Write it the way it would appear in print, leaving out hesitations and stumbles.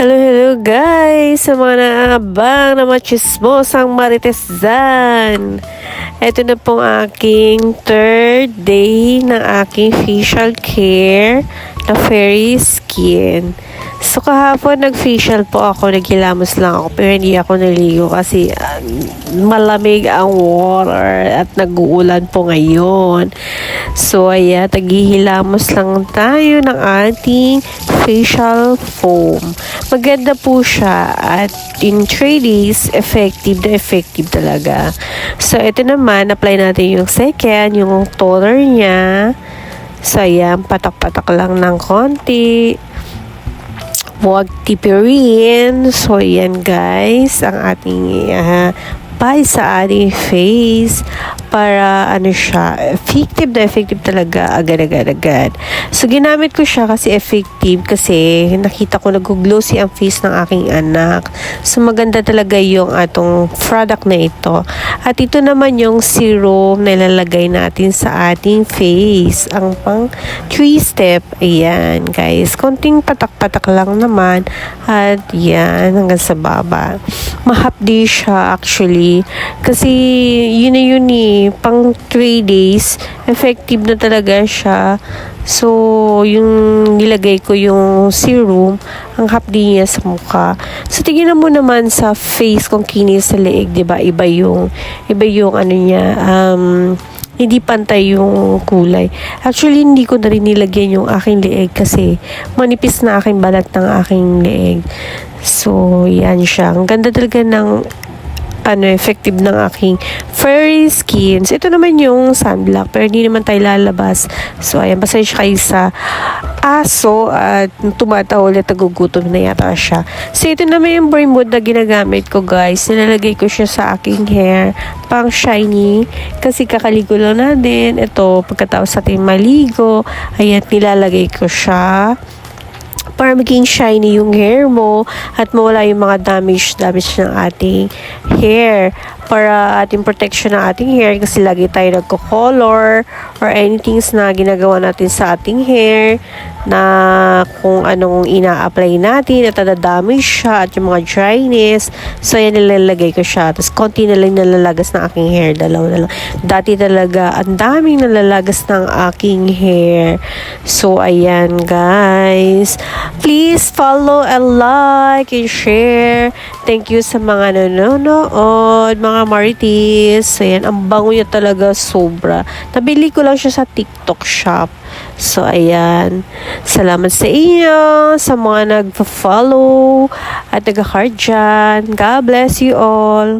Hello, hello guys! Sa mga naabang na mga chismosang marites dyan. Ito na pong aking third day ng aking facial care na Fairy Skin. So kahapon nag-facial po ako, naghilamos lang ako pero hindi ako naligo kasi malamig ang water at nag-uulan po ngayon. So ayan, taghihilamos lang tayo ng ating facial foam. Maganda po siya at in 3 days, effective na effective talaga. So ito naman, apply natin yung second, yung toner niya. So ayan, patak-patak lang ng konti. Huwag tipirin. So, yan guys, ang ating pay sa ating face para siya, effective na effective talaga, agad. So, ginamit ko siya kasi effective kasi nakita ko nag-glossy ang face ng aking anak. So, maganda talaga yung atong product na ito. At ito naman yung serum na ilalagay natin sa ating face. Ang pang 3-step. Ayan, guys. Konting patak-patak lang naman. At yan, hanggang sa baba. Mahapdi siya actually. Kasi yun na yun pang 3 days, effective na talaga siya. So, yung nilagay ko yung serum, ang hapdi niya sa mukha. So, tingnan mo naman sa face kung kinis sa leeg, 'di ba? Iba yung niya, hindi pantay yung kulay. Actually, hindi ko na rin nilagyan yung aking leeg kasi manipis na aking balat ng aking leeg. So, yan siya. Ang ganda talaga ng effective ng aking Fairy Skin. So, ito naman yung sunblock pero hindi naman tayo lalabas. So, ayan, pasensya kayo sa aso at tumatawa ulit, nagugutom na yata siya. So, ito naman yung Bermude na ginagamit ko guys. Nilalagay ko siya sa aking hair pang shiny kasi kakaligo lang natin. Ito, pagkatapos natin maligo, ayan, nilalagay ko siya para maging shiny yung hair mo at mawala yung mga damage ng ating hair, para ating protection ng ating hair kasi lagi tayo nagko-color or anything na ginagawa natin sa ating hair na kung anong ina-apply natin at nadadamage siya at yung mga dryness. So, yan, nilalagay ko siya. Tapos, konti na lang nalalagas ng aking hair. Dalawa na lang. Dati talaga, ang daming nalalagas ng aking hair. So, ayan, guys. Please follow and like and share. Thank you sa mga nanonood, mga marites. So, ayan, ang bango niya talaga sobra. Nabili ko lang siya sa TikTok shop. So, ayan. Salamat sa inyo, sa mga nagpa-follow at nag-heart dyan. God bless you all.